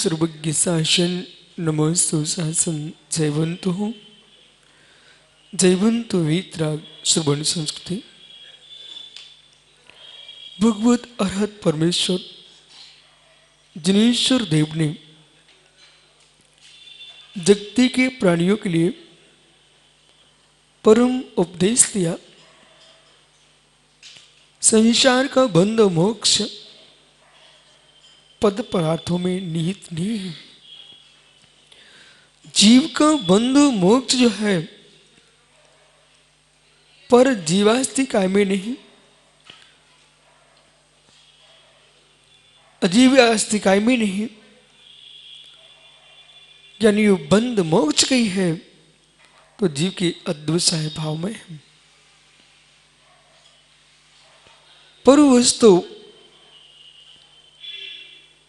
सर्वज्ञ शासन नमोस्तु शासन जयवंतु वीतराग श्रवण संस्कृति। भगवत अरहत परमेश्वर जिनेश्वर देव ने जगती के प्राणियों के लिए परम उपदेश दिया। संसार का बंध मोक्ष पद पदार्थों में निहित नहीं है। जीव का बंध मोक्ष जो है पर जीवास्तिकाय में नहीं, अजीव अस्तिकाय में नहीं, यानी वो बंध मोक्ष कही है तो जीव के अद्वैसाय भाव में है। पर वस्तु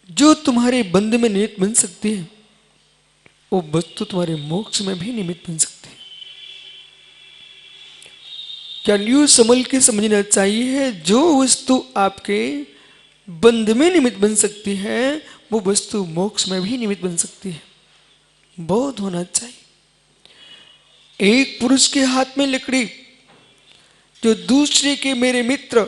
जो तुम्हारे बंध में निमित्त बन सकती है वो वस्तु तुम्हारे मोक्ष में भी निमित्त बन सकती है। क्या न्यू समझ के समझना चाहिए, जो वस्तु आपके बंध में निमित्त बन सकती है वो वस्तु मोक्ष में भी निमित्त बन सकती है। बोध होना चाहिए। एक पुरुष के हाथ में लकड़ी जो दूसरे के मेरे मित्र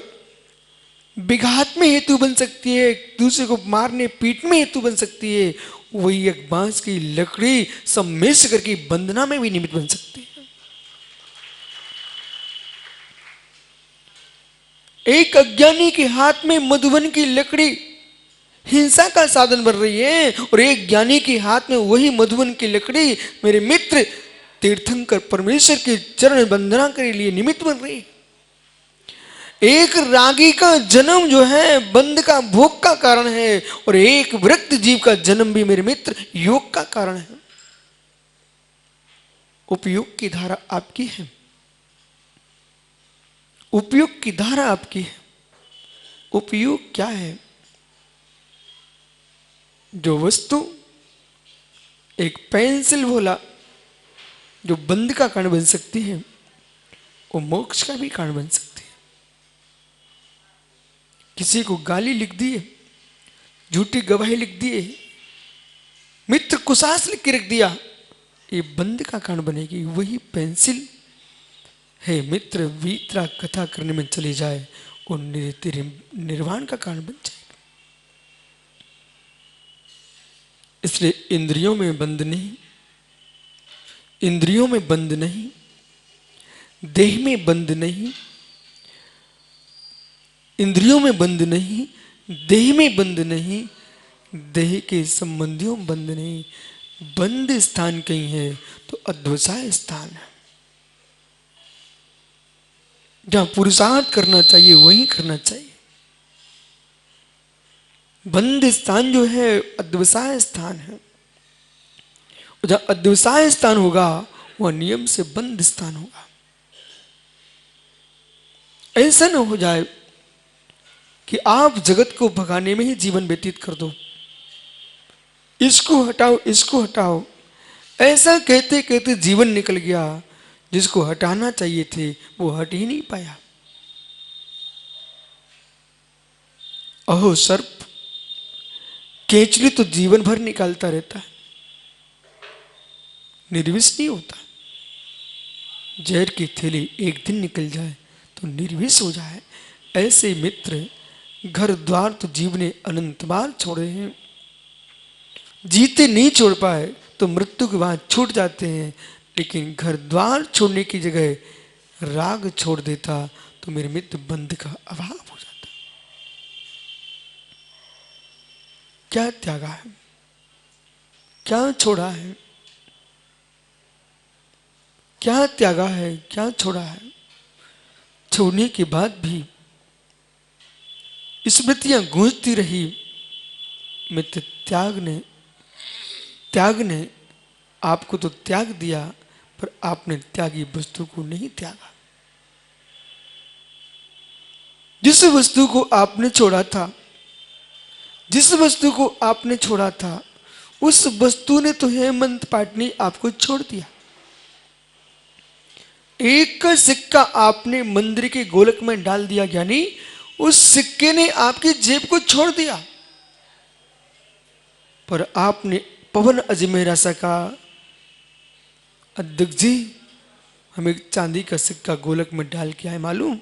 विघात में हेतु बन सकती है, दूसरे को मारने पीटने में हेतु बन सकती है, वही एक बांस की लकड़ी सब मिस करके बंधना में भी निमित्त बन सकती है। एक अज्ञानी के हाथ में मधुबन की लकड़ी हिंसा का साधन बन रही है और एक ज्ञानी के हाथ में वही मधुबन की लकड़ी मेरे मित्र तीर्थंकर परमेश्वर के चरण वंदना के लिए निमित्त बन रही है। एक रागी का जन्म जो है बंध का भोग का कारण है और एक विरक्त जीव का जन्म भी मेरे मित्र योग का कारण है। उपयोग की धारा आपकी है, उपयोग की धारा आपकी है। उपयोग क्या है? जो वस्तु एक पेंसिल बोला जो बंध का कारण बन सकती है वो मोक्ष का भी कारण बन सकती है। किसी को गाली लिख दिए, झूठी गवाही लिख दिए, मित्र कुशास लिख के रख दिया, ये बंध का कारण बनेगी। वही पेंसिल है मित्र वीतरा कथा करने में चली जाए और निर्वाण का कारण बन जाएगा। इसलिए इंद्रियों में बंध नहीं, इंद्रियों में बंध नहीं, देह में बंध नहीं, इंद्रियों में बंध नहीं, देह में बंध नहीं, देह के संबंधियों में बंध नहीं। बंध स्थान कहीं है तो अद्वैसाय स्थान है। जहां पुरुषार्थ करना चाहिए वहीं करना चाहिए। बंध स्थान जो है अद्वैसाय स्थान है। जहां अद्वैसाय स्थान होगा वह नियम से बंध स्थान होगा। ऐसा न हो जाए कि आप जगत को भगाने में ही जीवन व्यतीत कर दो, इसको हटाओ इसको हटाओ, ऐसा कहते कहते जीवन निकल गया। जिसको हटाना चाहिए थे वो हट ही नहीं पाया। अहो सर्प, केचली तो जीवन भर निकालता रहता है, निर्विष नहीं होता। जहर की थैली एक दिन निकल जाए तो निर्विष हो जाए। ऐसे मित्र घर द्वार तो जीव ने अनंत बार छोड़े हैं, जीते नहीं छोड़ पाए तो मृत्यु के बाद छूट जाते हैं। लेकिन घर द्वार छोड़ने की जगह राग छोड़ देता तो मेरे मित्र बंध का अभाव हो जाता। क्या त्यागा है, क्या छोड़ा है, क्या त्यागा है, क्या छोड़ा है। छोड़ने के बाद भी स्मृतियां गूंजती रही। मित्र त्याग ने आपको तो त्याग दिया पर आपने त्यागी वस्तु को नहीं त्यागा। जिस वस्तु को आपने छोड़ा था, जिस वस्तु को आपने छोड़ा था उस वस्तु ने तो हेमंत पाटनी आपको छोड़ दिया। एक का सिक्का आपने मंदिर के गोलक में डाल दिया, यानी उस सिक्के ने आपकी जेब को छोड़ दिया। पर आपने पवन अजमेर आशा का अध्यक्ष जी हमें चांदी का सिक्का गोलक में डाल के आए मालूम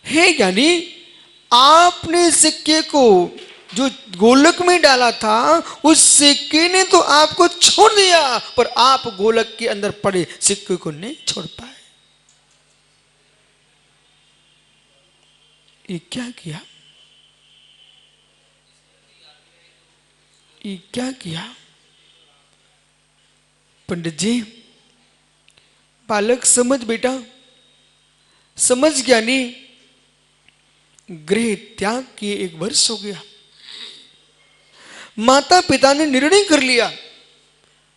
है। यानी आपने सिक्के को जो गोलक में डाला था उस सिक्के ने तो आपको छोड़ दिया, पर आप गोलक के अंदर पड़े सिक्के को नहीं छोड़ पाए। ये क्या किया, ये क्या किया पंडित जी? बालक समझ बेटा, समझ गया नहीं। गृह त्याग किए 1 वर्ष हो गया, माता पिता ने निर्णय कर लिया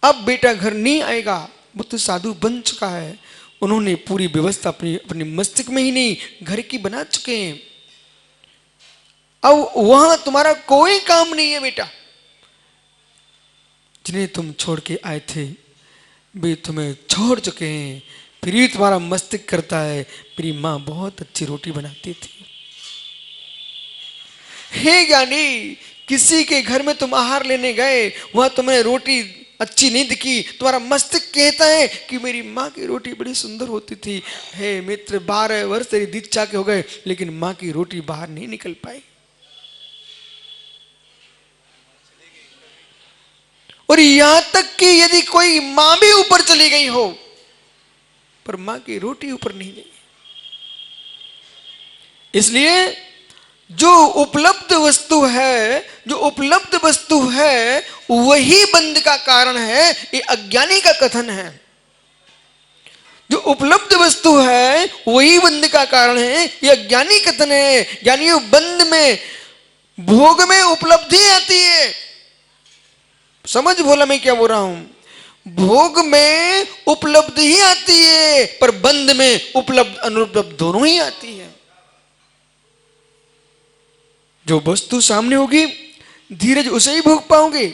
अब बेटा घर नहीं आएगा। वो तो साधु बन चुका है, उन्होंने पूरी व्यवस्था अपने मस्तिष्क में ही नहीं घर की बना चुके हैं। अब वहां तुम्हारा कोई काम नहीं है बेटा। जिन्हें तुम छोड़ के आए थे वे तुम्हें छोड़ चुके हैं, फिर भी तुम्हारा मस्तिष्क करता है मेरी माँ बहुत अच्छी रोटी बनाती थी। हे ज्ञानी, किसी के घर में तुम आहार लेने गए, वहां तुम्हें रोटी अच्छी नहीं दिखी, तुम्हारा मस्तिष्क कहता है कि मेरी माँ की रोटी बड़ी सुंदर होती थी। हे मित्र, 12 वर्ष तेरी दीक्षा के हो गए लेकिन माँ की रोटी बाहर नहीं निकल पाई। और यहां तक कि यदि कोई मां भी ऊपर चली गई हो पर मां की रोटी ऊपर नहीं गई। इसलिए जो उपलब्ध वस्तु है, जो उपलब्ध वस्तु है वही बंध का कारण है, ये अज्ञानी का कथन है। जो उपलब्ध वस्तु है वही बंध का कारण है, ये अज्ञानी कथन है। यानी बंध में, भोग में उपलब्धि आती है। समझ बोला मैं क्या बोल रहा हूं? भोग में उपलब्धि ही आती है पर बंध में उपलब्ध अनुपलब्ध दोनों ही आती है। जो वस्तु सामने होगी धीरज उसे ही भोग पाओगे,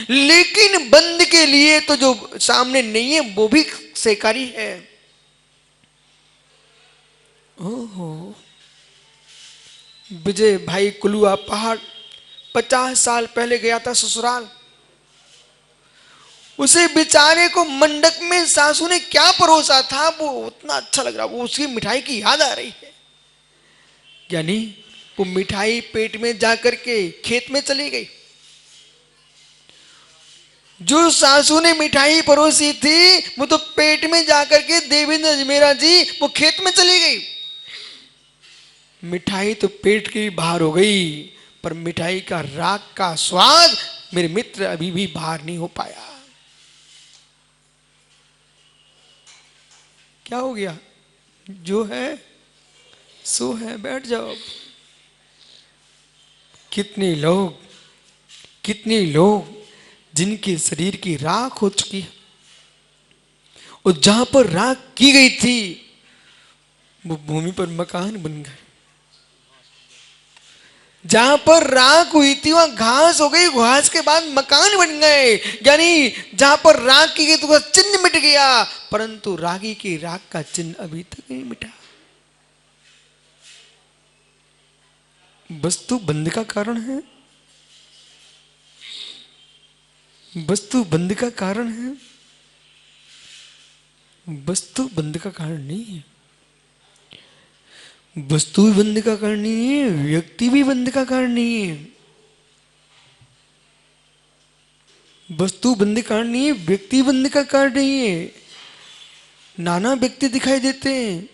लेकिन बंध के लिए तो जो सामने नहीं है वो भी सहकारी है। ओहो, विजय भाई कुलुआ पहाड़ 50 साल पहले गया था ससुराल। उसे बेचारे को मंडक में सासू ने क्या परोसा था वो उतना अच्छा लग रहा, वो उसकी मिठाई की याद आ रही है। यानी वो मिठाई पेट में जाकर के खेत में चली गई। जो सासू ने मिठाई परोसी थी वो तो पेट में जाकर के देवेंद्र अजमेरा जी वो खेत में चली गई। मिठाई तो पेट के बाहर हो गई पर मिठाई का राग का स्वाद मेरे मित्र अभी भी बाहर नहीं हो पाया। क्या हो गया? जो है सो है, बैठ जाओ। कितने लोग जिनके शरीर की राख हो चुकी है और जहां पर राख की गई थी वो भूमि पर मकान बन गए। जहां पर राख हुई थी वहां घास हो गई, घास के बाद मकान बन गए। यानी जहां पर राख की गई तो उसका चिन्ह मिट गया, परंतु रागी की राख का चिन्ह अभी तक नहीं मिटा। वस्तु बंध का कारण है, वस्तु बंध का कारण है, वस्तु बंध का कारण नहीं है। वस्तु भी बंध का कारण नहीं है, व्यक्ति भी बंध का कारण नहीं है। वस्तु बंध का कारण नहीं है, व्यक्ति बंध का कारण नहीं है। नाना व्यक्ति दिखाई देते हैं,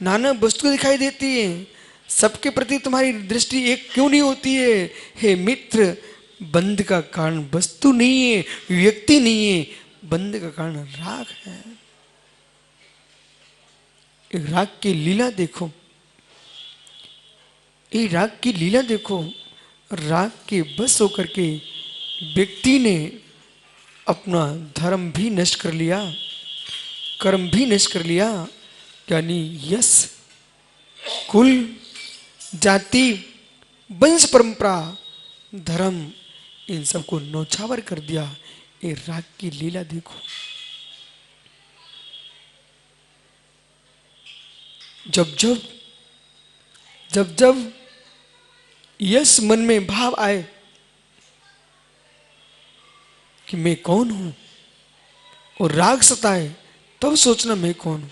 नाना वस्तु दिखाई देती है, सबके प्रति तुम्हारी दृष्टि एक क्यों नहीं होती है? हे मित्र, बंध का कारण वस्तु नहीं है, व्यक्ति नहीं है, बंध का कारण राग है। एक राग की लीला देखो, ये राग की लीला देखो। राग के बस होकर के व्यक्ति ने अपना धर्म भी नष्ट कर लिया, कर्म भी नष्ट कर लिया। यानी यश, कुल, जाति, वंश परंपरा, धर्म, इन सबको नौछावर कर दिया। ये राग की लीला देखो। जब जब यश मन में भाव आए कि मैं कौन हूं, और राग सताए तब सोचना मैं कौन हूं।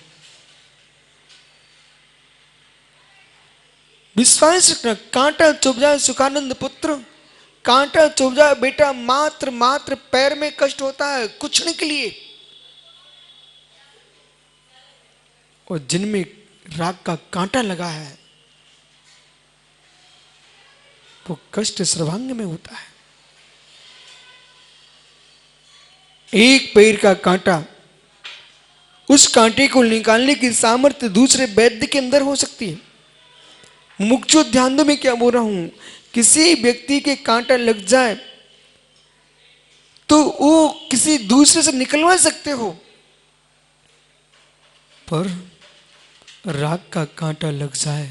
विश्वास रखना, कांटा चुभ जाए सुखानंद पुत्र, कांटा चुभ जाए बेटा मात्र मात्र पैर में कष्ट होता है कुछ नहीं के लिए, और जिनमें राग का कांटा लगा है वो कष्ट सर्वांग में होता है। एक पैर का कांटा, उस कांटे को निकालने की सामर्थ्य दूसरे वैद्य के अंदर हो सकती है। मुख्य ध्यान दो मैं क्या बोल रहा हूं, किसी व्यक्ति के कांटा लग जाए तो वो किसी दूसरे से निकलवा सकते हो, पर राग का कांटा लग जाए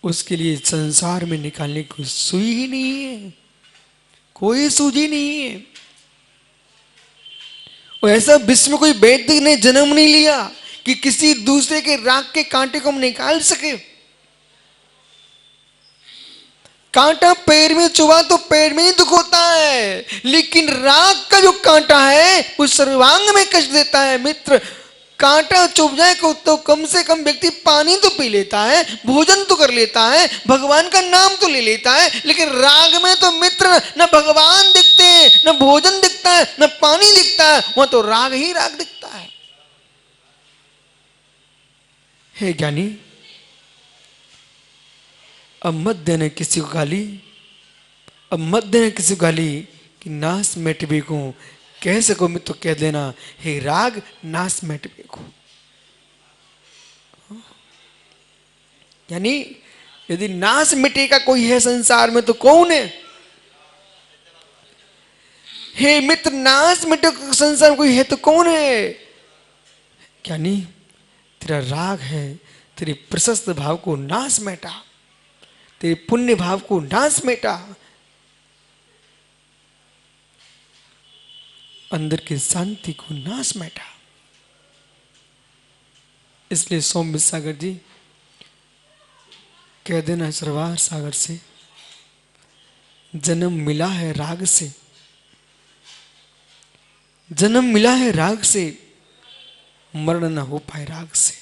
उसके लिए संसार में निकालने की सुई ही नहीं है, कोई सूझी नहीं है। और ऐसा विश्व में कोई वैद्य ने जन्म नहीं लिया कि किसी दूसरे के राग के कांटे को हम निकाल सके। कांटा पैर में चुभा तो पैर में ही दुख होता है, लेकिन राग का जो कांटा है वो सर्वांग में कष्ट देता है। मित्र, कांटा चुभ जाए तो कम से कम व्यक्ति पानी तो पी लेता है, भोजन तो कर लेता है, भगवान का नाम तो ले लेता है, लेकिन राग में तो मित्र न भगवान दिखते हैं, न भोजन दिखता है, न पानी दिखता है, वहां तो राग ही राग दिखता है। हे ज्ञानी, अब मत देना किसी को गाली, अब मत देना किसी को गाली कि नाश मेट बेको, कह सको मैं तो कह देना हे राग नाश मेट बेको। यानी यदि नाश मिटेगा कोई है संसार में तो कौन है? हे मित्र, नाश मिटे संसार में कोई है तो कौन है? यानी तेरा राग है, तेरे प्रशस्त भाव को नाश मेटा, तेरे पुण्य भाव को नाश मेटा, अंदर की शांति को नाश मेटा। इसलिए सौम्य सागर जी कह देना सरवार सागर से, जन्म मिला है राग से, जन्म मिला है राग से, मरण न हो पाए राग से।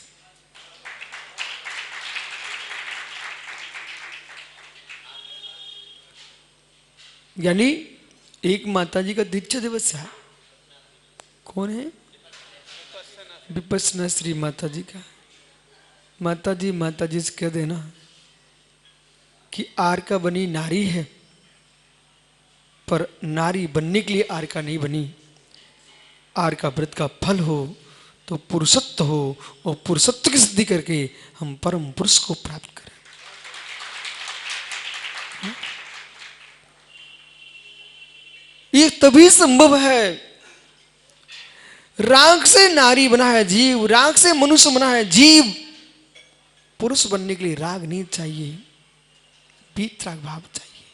यानी एक माता जी का दीक्षा दिवस है। कौन है? विपस्सना श्री माता जी का। माता जी से कह देना कि आर का बनी नारी है, पर नारी बनने के लिए आर का नहीं बनी। आर का व्रत का फल हो तो पुरुषत्व हो, और पुरुषत्व की सिद्धि करके हम परम पुरुष को प्राप्त करें। ये तभी संभव है। राग से नारी बना है जीव, राग से मनुष्य बना है जीव। पुरुष बनने के लिए राग नहीं चाहिए, वीतराग भाव चाहिए।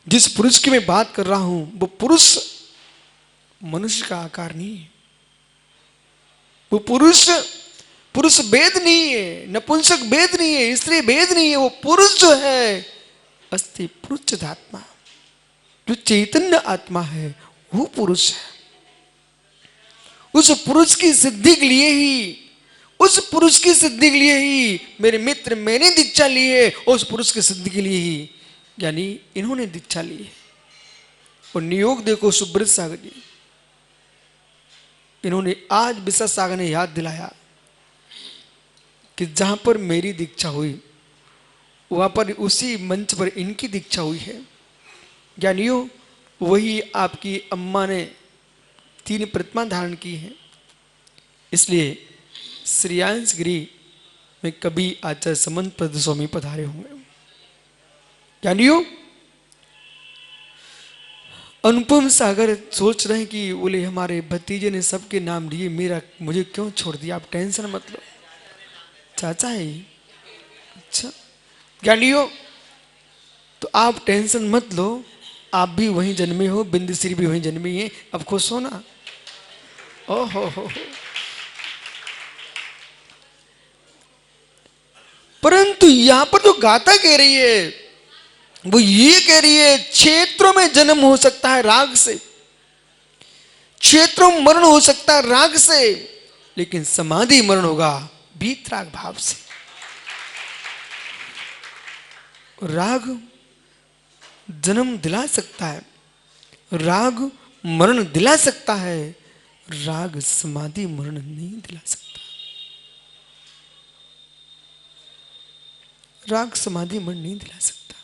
जिस पुरुष की मैं बात कर रहा हूं वो पुरुष मनुष्य का आकार नहीं है, वो पुरुष भेद नहीं है, नपुंसक भेद नहीं है, स्त्री भेद नहीं है। वो पुरुष जो है अस्ति पुरुष आत्मा, जो चैतन्य आत्मा है वो पुरुष है। उस पुरुष की सिद्धि के लिए ही, उस पुरुष की सिद्धि के लिए ही मेरे मित्र मैंने दीक्षा ली है, उस पुरुष की सिद्धि के लिए ही यानी इन्होंने दीक्षा ली है। और नियोग देखो सुब्रत सागर जी, इन्होंने आज विश्वास सागर ने याद दिलाया कि जहां पर मेरी दीक्षा हुई वहां पर उसी मंच पर इनकी दीक्षा हुई है। ज्ञानियों, वही आपकी अम्मा ने 3 प्रतिमा धारण की है। इसलिए श्रीयांश गिरी में कभी आचार्य समंत पद स्वामी पधारे होंगे। ज्ञानियों, अनुपम सागर सोच रहे हैं कि बोले हमारे भतीजे ने सबके नाम लिए, मुझे क्यों छोड़ दिया? आप टेंशन मत लो, चाचा है ये। अच्छा ज्ञानियों, तो आप टेंशन मत लो, आप भी वहीं जन्मे हो, बिंदुश्री भी वहीं जन्मी है, अब खुश हो ना? ओहो। परंतु यहां पर जो गाथा कह रही है वो ये कह रही है क्षेत्रों में जन्म हो सकता है राग से, क्षेत्रों में मरण हो सकता है राग से, लेकिन समाधि मरण होगा वीतराग भाव से। राग जन्म दिला सकता है, राग मरण दिला सकता है, राग समाधि मरण नहीं दिला सकता। राग समाधि मरण नहीं दिला सकता।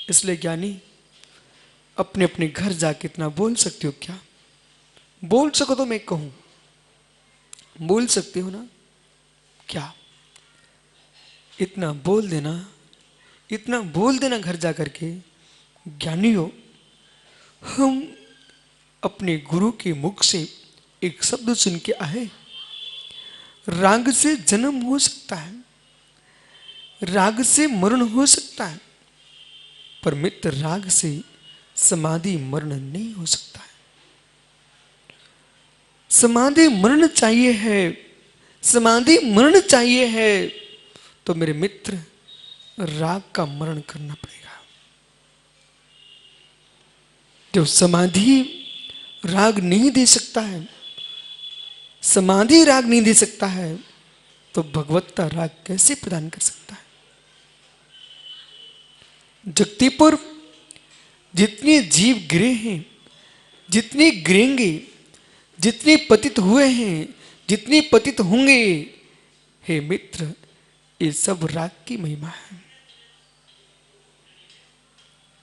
इसलिए ज्ञानी अपने अपने घर जाके इतना बोल सकते हो क्या? बोल सको तो मैं कहूं, बोल सकते हो ना क्या? इतना बोल देना, इतना बोल देना घर जा करके, ज्ञानियों हम अपने गुरु के मुख से एक शब्द सुन के आए, राग से जन्म हो सकता है, राग से मरण हो सकता है, पर मित्र राग से समाधि मरण नहीं हो सकता है। समाधि मरण चाहिए है, समाधि मरण चाहिए है, तो मेरे मित्र राग का मरण करना पड़ेगा। जो समाधि राग नहीं दे सकता है, समाधि राग नहीं दे सकता है, तो भगवत्ता राग कैसे प्रदान कर सकता है? जगती पर जितने जीव गिरे हैं, जितने गिरेंगे, जितने पतित हुए हैं, जितने पतित होंगे, हे मित्र ये सब राग की महिमा है।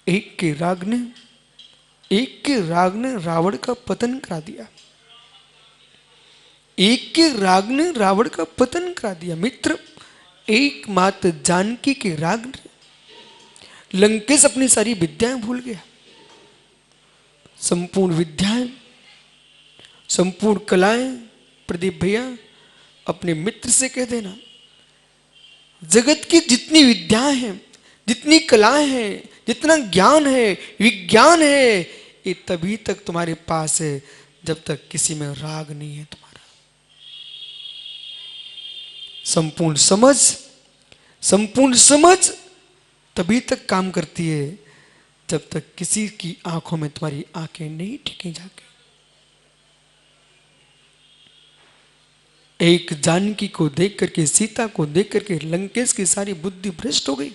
एक के राग ने रावण का पतन करा दिया, एक के राग ने रावण का पतन करा दिया। मित्र एकमात्र जानकी के राग ने लंकेश अपनी सारी विद्याएं भूल गया। संपूर्ण विद्याएं, संपूर्ण कलाएं, प्रदीप भैया अपने मित्र से कह देना, जगत की जितनी विद्याएं हैं, जितनी कलाएं हैं, जितना ज्ञान है, विज्ञान है, ये तभी तक तुम्हारे पास है जब तक किसी में राग नहीं है तुम्हारा। संपूर्ण समझ तभी तक काम करती है जब तक किसी की आंखों में तुम्हारी आंखें नहीं टिकी जाके। एक जानकी को देख करके, सीता को देख करके लंकेश की सारी बुद्धि भ्रष्ट हो गई।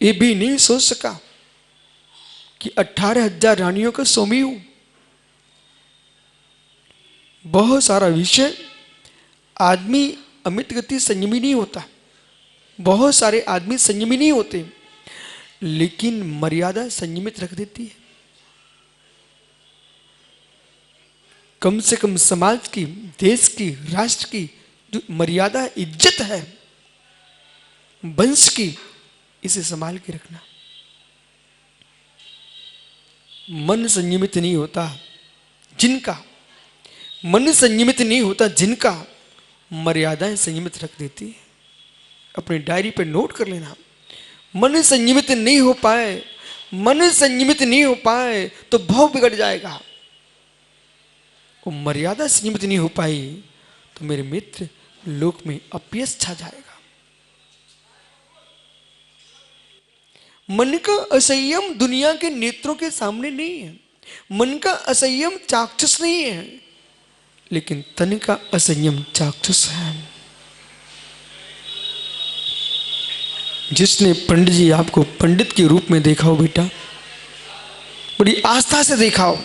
ये भी नहीं सोच सका कि 18,000 रानियों का स्वामी हूं। बहुत सारा विषय आदमी अमित गति संयमी नहीं होता, बहुत सारे आदमी संयमी नहीं होते, लेकिन मर्यादा संयमित रख देती है। कम से कम समाज की, देश की, राष्ट्र की जो मर्यादा इज्जत है, वंश की, इसे संभाल के रखना। मन संयमित नहीं होता जिनका, मन संयमित नहीं होता जिनका, मर्यादाएं संयमित रख देती है। अपनी डायरी पे नोट कर लेना, मन संयमित नहीं हो पाए, मन संयमित नहीं हो पाए तो भाव बिगड़ जाएगा। वो मर्यादा संयमित नहीं हो पाई तो मेरे मित्र लोक में अपयश छा जाएगा। मन का असंयम दुनिया के नेत्रों के सामने नहीं है, मन का असंयम चाक्षुष नहीं है, लेकिन तन का असंयम चाक्षुष है। जिसने पंडित जी आपको पंडित के रूप में देखा हो बेटा, बड़ी आस्था से देखा हो,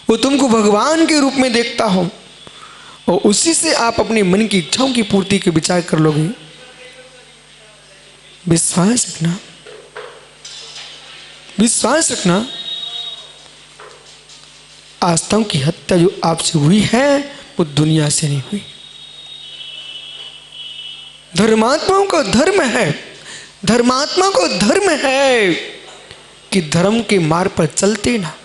वो तुमको भगवान के रूप में देखता हो और उसी से आप अपने मन की इच्छाओं की पूर्ति के विचार कर लोगे, विश्वास रखना, विश्वास रखना, आस्थाओं की हत्या जो आपसे हुई है वो दुनिया से नहीं हुई। धर्मात्माओं का धर्म है, धर्मात्मा को धर्म है कि धर्म के मार्ग पर चलते ना।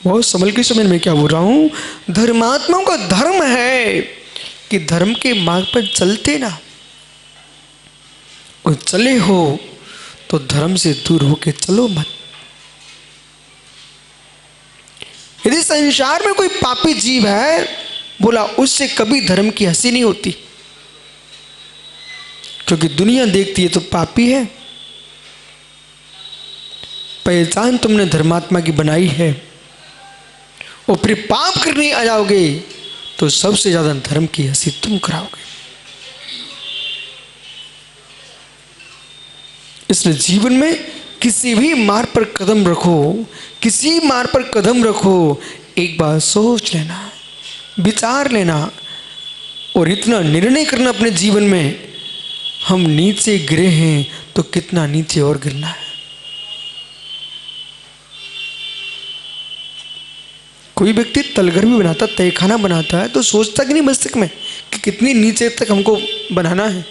बहुत संभल के समय में क्या बोल रहा हूं, धर्मात्माओं का धर्म है कि धर्म के मार्ग पर चलते ना, और चले हो तो धर्म से दूर होके चलो मत। यदि संसार में कोई पापी जीव है, बोला उससे कभी धर्म की हंसी नहीं होती, क्योंकि दुनिया देखती है तो पापी है। पहचान तुमने धर्मात्मा की बनाई है और फिर पाप करने आ जाओगे तो सबसे ज्यादा धर्म की हंसी तुम कराओगे। इसलिए जीवन में किसी भी मार्ग पर कदम रखो, किसी मार्ग पर कदम रखो, एक बार सोच लेना, विचार लेना और इतना निर्णय करना अपने जीवन में, हम नीचे गिरे हैं तो कितना नीचे और गिरना है। कोई व्यक्ति तलघर भी बनाता, तहखाना बनाता है तो सोचता कि नहीं मस्तिष्क में कि कितनी नीचे तक हमको बनाना है।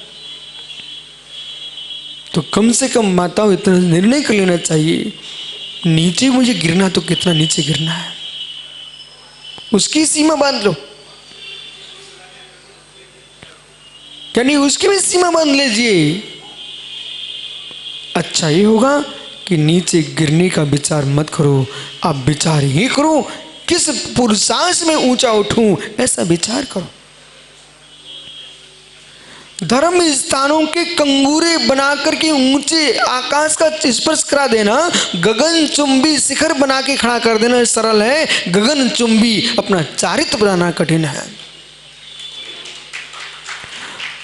तो कम से कम माताओं इतना निर्णय कर लेना चाहिए, नीचे मुझे गिरना तो कितना नीचे गिरना है, उसकी सीमा बांध लो। यानी उसकी भी सीमा बांध लीजिए। अच्छा ये होगा कि नीचे गिरने का विचार मत करो, आप विचार ये करो किस पुरुषार्थ में ऊंचा उठूं, ऐसा विचार करो। धर्म स्थानों के कंगूरे बनाकर के ऊंचे आकाश का स्पर्श करा देना, गगन चुंबी शिखर बना के खड़ा कर देना सरल है, गगन चुंबी अपना चारित्र बनाना कठिन है।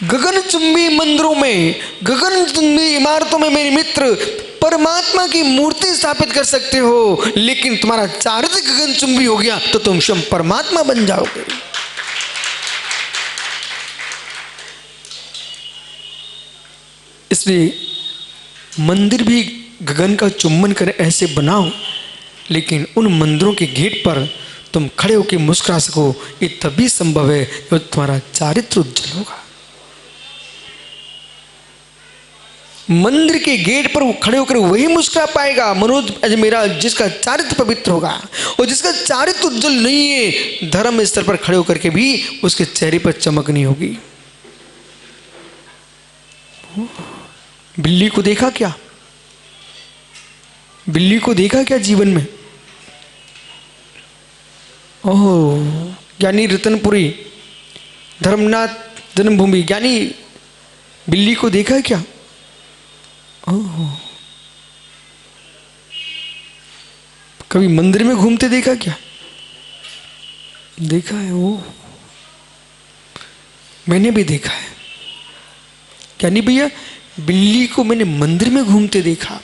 गगन चुंबी मंदिरों में, गगन चुंबी इमारतों में मेरे मित्र परमात्मा की मूर्ति स्थापित कर सकते हो, लेकिन तुम्हारा चारित्र गगन चुंबी हो गया तो तुम स्वयं परमात्मा बन जाओगे। इसलिए मंदिर भी गगन का चुंबन कर ऐसे बनाओ, लेकिन उन मंदिरों के गेट पर तुम खड़े होकर मुस्कुरा सको, ये तभी संभव है जब तुम्हारा चारित्र उज्जवल होगा। मंदिर के गेट पर वो खड़े होकर वही मुस्कुरा पाएगा मनोज अजमेरा जिसका चारित्र पवित्र होगा, और जिसका चारित्र उज्जवल नहीं है, धर्म स्तर पर खड़े होकर के भी उसके चेहरे पर चमक नहीं होगी। बिल्ली को देखा क्या? बिल्ली को देखा क्या जीवन में? ओह, ज्ञानी रतनपुरी धर्मनाथ जन्मभूमि ज्ञानी बिल्ली को देखा क्या? ओह, कभी मंदिर में घूमते देखा क्या? देखा है। वो मैंने भी देखा है। ज्ञानी भैया बिल्ली को मैंने मंदिर में घूमते देखा।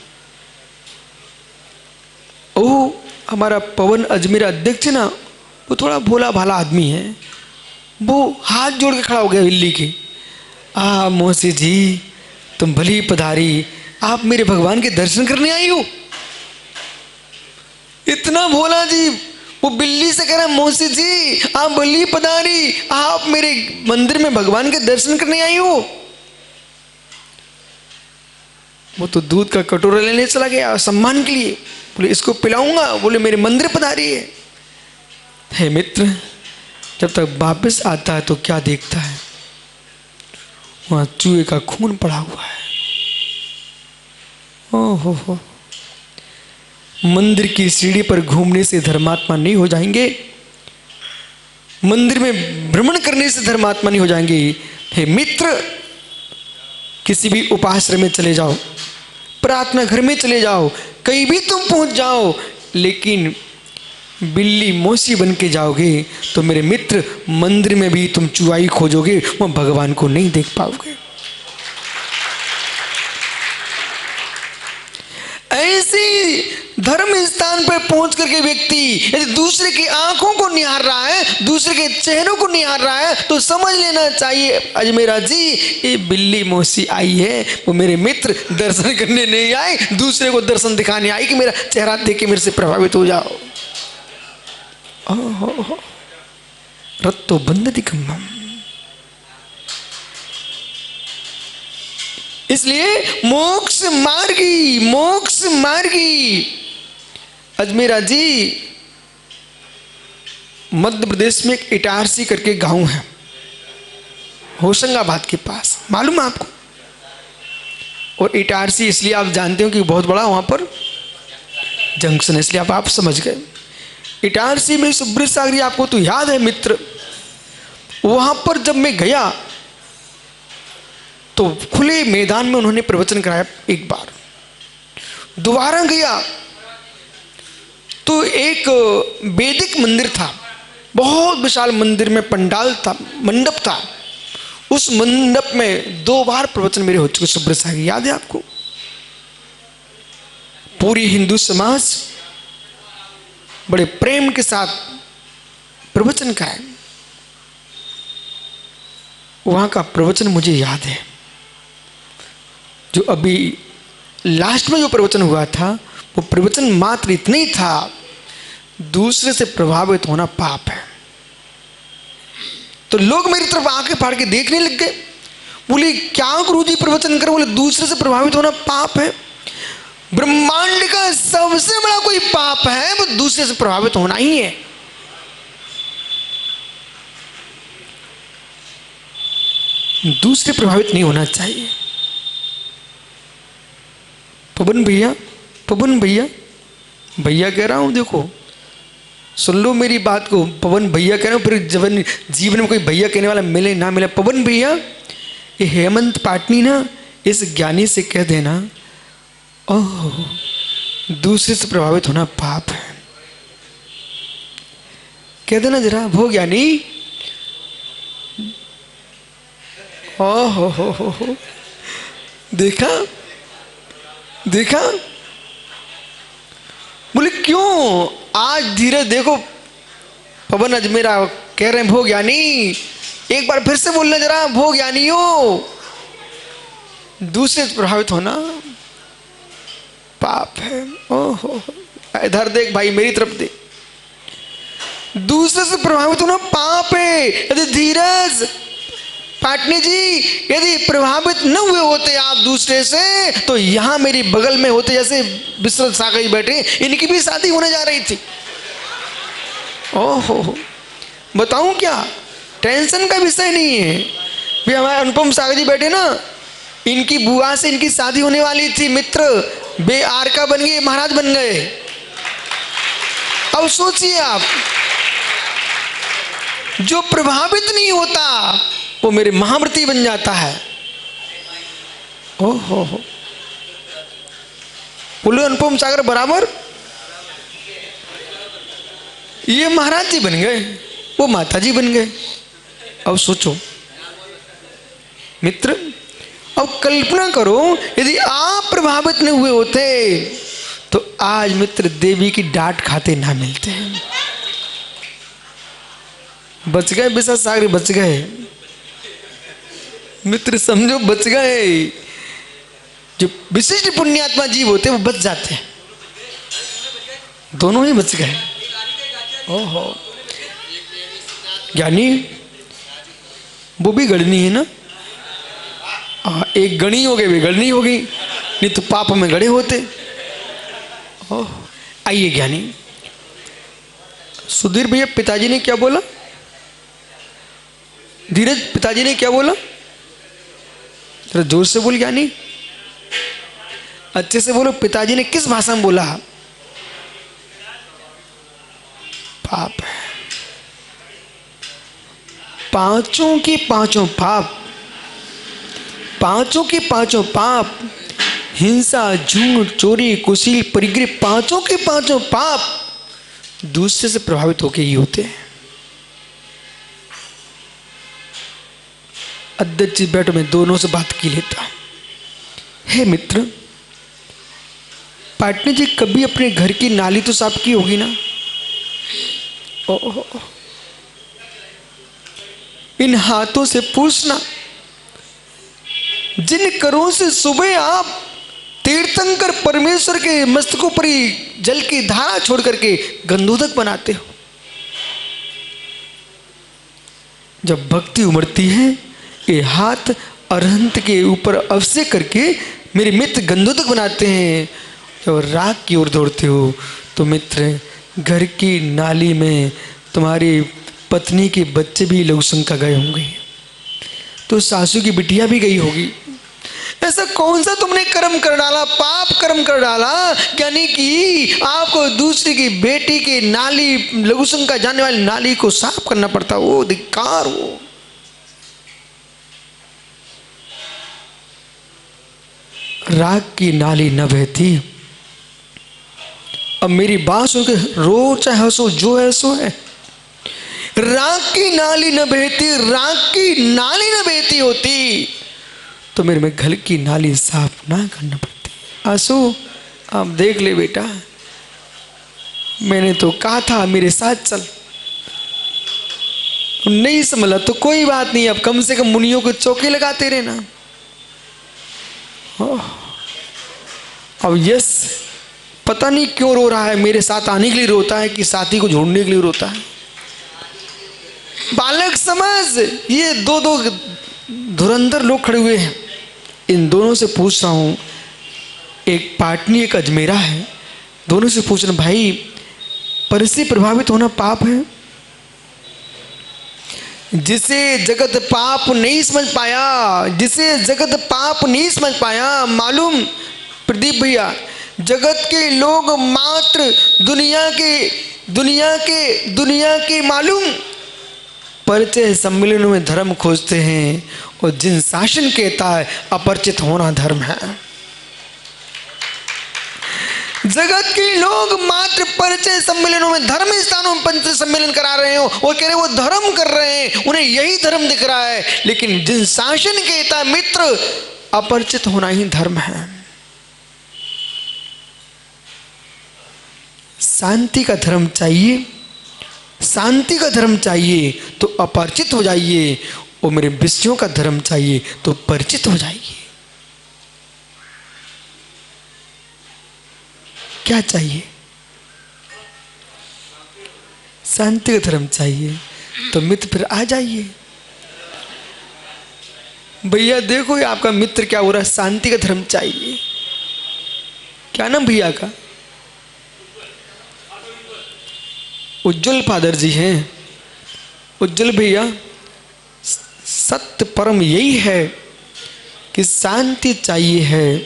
ओ हमारा पवन अजमेरा अध्यक्ष ना, वो थोड़ा भोला भाला आदमी है, वो हाथ जोड़ के खड़ा हो गया बिल्ली के। मौसी जी तुम भली पधारी, आप मेरे भगवान के दर्शन करने आई हो। इतना भोला जी, वो बिल्ली से कह रहा मौसी जी आप भली पधारी, आप मेरे मंदिर में भगवान के दर्शन करने आई हो। वो तो दूध का कटोरा लेने चला गया सम्मान के लिए, बोले इसको पिलाऊंगा, बोले मेरे मंदिर पधारी है। हे मित्र, जब तक वापस आता है तो क्या देखता है? वहां चूहे का खून पड़ा हुआ है। ओहो, मंदिर की सीढ़ी पर घूमने से धर्मात्मा नहीं हो जाएंगे, मंदिर में भ्रमण करने से धर्मात्मा नहीं हो जाएंगे। हे मित्र, किसी भी उपाश्रम में चले जाओ, प्रार्थना घर में चले जाओ, कहीं भी तुम पहुंच जाओ, लेकिन बिल्ली मौसी बन के जाओगे तो मेरे मित्र मंदिर में भी तुम चुआई खोजोगे, वह भगवान को नहीं देख पाओगे। ऐसी धर्म स्थान पर पहुंच करके व्यक्ति यदि दूसरे की आंखों को निहार रहा है, दूसरे के चेहरों को निहार रहा है, तो समझ लेना चाहिए अजमेरा जी ये बिल्ली मौसी आई है, वो मेरे मित्र दर्शन करने नहीं आए, दूसरे को दर्शन दिखाने आई कि मेरा चेहरा देख के मेरे से प्रभावित हो जाओ। रत्तो बंद दिखम्बम। इसलिए मोक्ष मार्गी अजमेरा जी, मध्य प्रदेश में एक इटारसी करके गांव है, होशंगाबाद के पास, मालूम है आपको? और इटारसी इसलिए आप जानते हो कि बहुत बड़ा वहां पर जंक्शन है, इसलिए आप समझ गए। इटारसी में सुब्रत सागरी आपको तो याद है मित्र, वहां पर जब मैं गया तो खुले मैदान में उन्होंने प्रवचन कराया। एक बार दोबारा गया तो एक वैदिक मंदिर था, बहुत विशाल मंदिर में पंडाल था, मंडप था। उस मंडप में 2 बार प्रवचन मेरे हो चुके सुब्रत सागरी, याद है आपको। पूरी हिंदू समाज बड़े प्रेम के साथ प्रवचन कराए। वहां का प्रवचन मुझे याद है। जो अभी लास्ट में जो प्रवचन हुआ था, वो प्रवचन मात्र इतना ही था, दूसरे से प्रभावित होना पाप है। तो लोग मेरी तरफ आंखें फाड़ के देखने लग गए, बोले क्या गुरुजी प्रवचन कर, बोले दूसरे से प्रभावित होना पाप है। ब्रह्मांड का सबसे बड़ा कोई पाप है वो दूसरे से प्रभावित होना ही है। दूसरे प्रभावित नहीं होना चाहिए। पवन भैया, पवन भैया, भैया कह रहा हूं, देखो सुन लो मेरी बात को, पवन भैया कह रहा हूं, फिर जीवन में कोई भैया कहने वाला मिले ना मिले। पवन भैया, ये हेमंत पाटनी ना, इस ज्ञानी से कह देना, ओह दूसरे से प्रभावित होना पाप है। कह देना जरा, वो ज्ञानी, ओह हो, देखा देखा। बोले क्यों, आज धीरे देखो पवन अजमेरा कह रहे हैं भो ज्ञानी, एक बार फिर से बोलना जरा, भो ज्ञानी हो, दूसरे से प्रभावित होना पाप है। ओहो, इधर देख भाई, मेरी तरफ देख, दूसरे से प्रभावित होना पाप है। यदि धीरज पाटनी जी, यदि प्रभावित न हुए होते आप दूसरे से, तो यहां मेरी बगल में होते, जैसे विश्वनाथ सागरी बैठे, इनकी भी शादी होने जा रही थी। ओहो, बताऊं क्या, टेंशन का विषय नहीं है। भी हमारे अनुपम सागर जी बैठे ना, इनकी बुआ से इनकी शादी होने वाली थी मित्र, बे आर का बन गए, महाराज बन गए। अब सोचिए आप, जो प्रभावित नहीं होता वो मेरे महाव्रती बन जाता है। ओहो, बोलो अनुपम सागर बराबर, ये महाराज जी बन गए, वो माता जी बन गए। अब सोचो मित्र, अब कल्पना करो यदि आप प्रभावित नहीं हुए होते तो आज मित्र देवी की डांट खाते ना मिलते हैं। बच गए विश्वनाथ सागरी, बच गए मित्र, समझो बच गए। जो विशिष्ट पुण्यात्मा जीव होते वो बच जाते हैं, दोनों ही बच गए। ओहो, ज्ञानी वो भी गढ़नी है ना, एक गणी हो गई, वे गढ़नी हो गई, नहीं तो पाप में गड़े होते। ओह, आइए ज्ञानी। सुधीर भैया, पिताजी ने क्या बोला? धीरज, पिताजी ने क्या बोला? जरा जोर से बोल ज्ञानी, अच्छे से बोलो, पिताजी ने किस भाषा में बोला? पाप है, पांचों के पांचों पाप, पांचों के पांचों पाप, हिंसा, झूठ, चोरी, कुशील, परिग्रह, पांचों के पांचों पाप दूसरे से प्रभावित होकर ही होते हैं। अध्यक्ष जी बैठो, मैं दोनों से बात की लेता हूं। हे मित्र, पाटनी जी कभी अपने घर की नाली तो साफ की होगी ना? इन हाथों से पूछना, जिन करों से सुबह आप तीर्थंकर परमेश्वर के मस्तकों पर ही जल की धारा छोड़ करके गंधोदक बनाते हो, जब भक्ति उमड़ती है ये हाथ अरहंत के ऊपर अभिषेक करके मेरे मित्र गंधोदक बनाते हैं। जब राग की ओर दौड़ते हो तो मित्र घर की नाली में तुम्हारी पत्नी के बच्चे भी लघु शंका गए होंगे, तो सासू की बिटिया भी गई होगी। ऐसा कौन सा तुमने कर्म कर डाला, पाप कर्म कर डाला, यानी कि आपको दूसरे की बेटी की नाली, लघुशंका जाने वाली नाली को साफ करना पड़ता। वो धिक्कार हो। राग की नाली न बहती। अब मेरी बात सुन के रो चाहे हंसो, जो है सो है। राग की नाली न बहती, राग की नाली न बहती होती तो मेरे में घर की नाली साफ ना करना पड़ती। आंसू आप देख ले बेटा, मैंने तो कहा था मेरे साथ चल, नहीं समझा तो कोई बात नहीं, अब कम से कम मुनियों को चौके लगाते रहना। अब यस पता नहीं क्यों रो रहा है, मेरे साथ आने के लिए रोता है कि साथी को छोड़ने के लिए रोता है। बालक समझ, ये दो धुरंधर लोग खड़े हुए हैं, इन दोनों से पूछ रहा हूं, एक पाटनी एक अजमेरा है, दोनों से पूछ रहा भाई पर से प्रभावित होना पाप है? जिसे जगत पाप नहीं समझ पाया, जिसे जगत पाप नहीं समझ पाया, मालूम प्रदीप भैया, जगत के लोग मात्र दुनिया के मालूम परिचय सम्मेलनों में धर्म खोजते हैं, और जिन शासन कहता है अपरिचित होना धर्म है। जगत के लोग मात्र परिचय सम्मेलनों में, धर्म स्थानों में पंच सम्मेलन करा रहे हो, वो कह रहे वो धर्म कर रहे हैं, उन्हें यही धर्म दिख रहा है, लेकिन जिन शासन कहता है मित्र अपरिचित होना ही धर्म है। शांति का धर्म चाहिए, शांति का धर्म चाहिए तो अपरिचित हो जाइए, और मेरे विषयों का धर्म चाहिए तो परिचित हो जाइए। क्या चाहिए? शांति का धर्म चाहिए तो मित्र फिर आ जाइए। भैया देखो ये आपका मित्र क्या हो रहा है, शांति का धर्म चाहिए। क्या नाम भैया का? उज्जवल फादर जी हैं। उज्जवल भैया, सत्य परम यही है कि शांति चाहिए है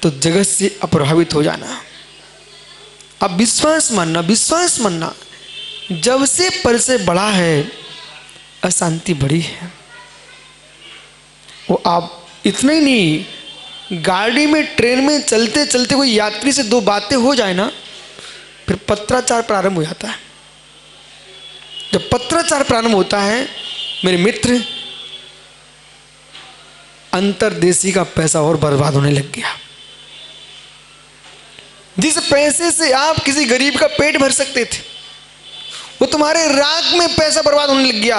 तो जगत से अप्रभावित हो जाना। अब विश्वास मानना, विश्वास मानना, जब से पर से बड़ा है अशांति बड़ी है। वो आप इतना ही नहीं, गाड़ी में ट्रेन में चलते चलते कोई यात्री से दो बातें हो जाए ना, फिर पत्राचार प्रारंभ हो जाता है। जब पत्राचार प्रारंभ होता है मेरे मित्र, अंतरदेशी का पैसा और बर्बाद होने लग गया। जिस पैसे से आप किसी गरीब का पेट भर सकते थे, वो तुम्हारे राग में पैसा बर्बाद होने लग गया।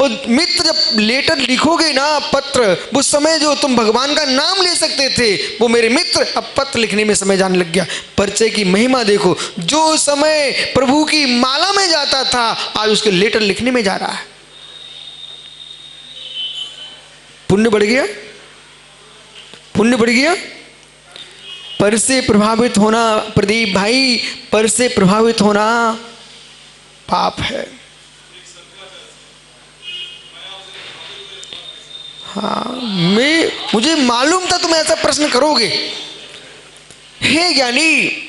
और मित्र जब लेटर लिखोगे ना, पत्र, वो समय जो तुम भगवान का नाम ले सकते थे, वो मेरे मित्र अब पत्र लिखने में समय जाने लग गया। परिचय की महिमा देखो, जो समय प्रभु की माला में जाता था आज उसके लेटर लिखने में जा रहा है। पुण्य बढ़ गया, पुण्य बढ़ गया। पर से प्रभावित होना प्रदीप भाई, पर से प्रभावित होना पाप है। हाँ, मुझे मालूम था तुम ऐसा प्रश्न करोगे। हे ज्ञानी,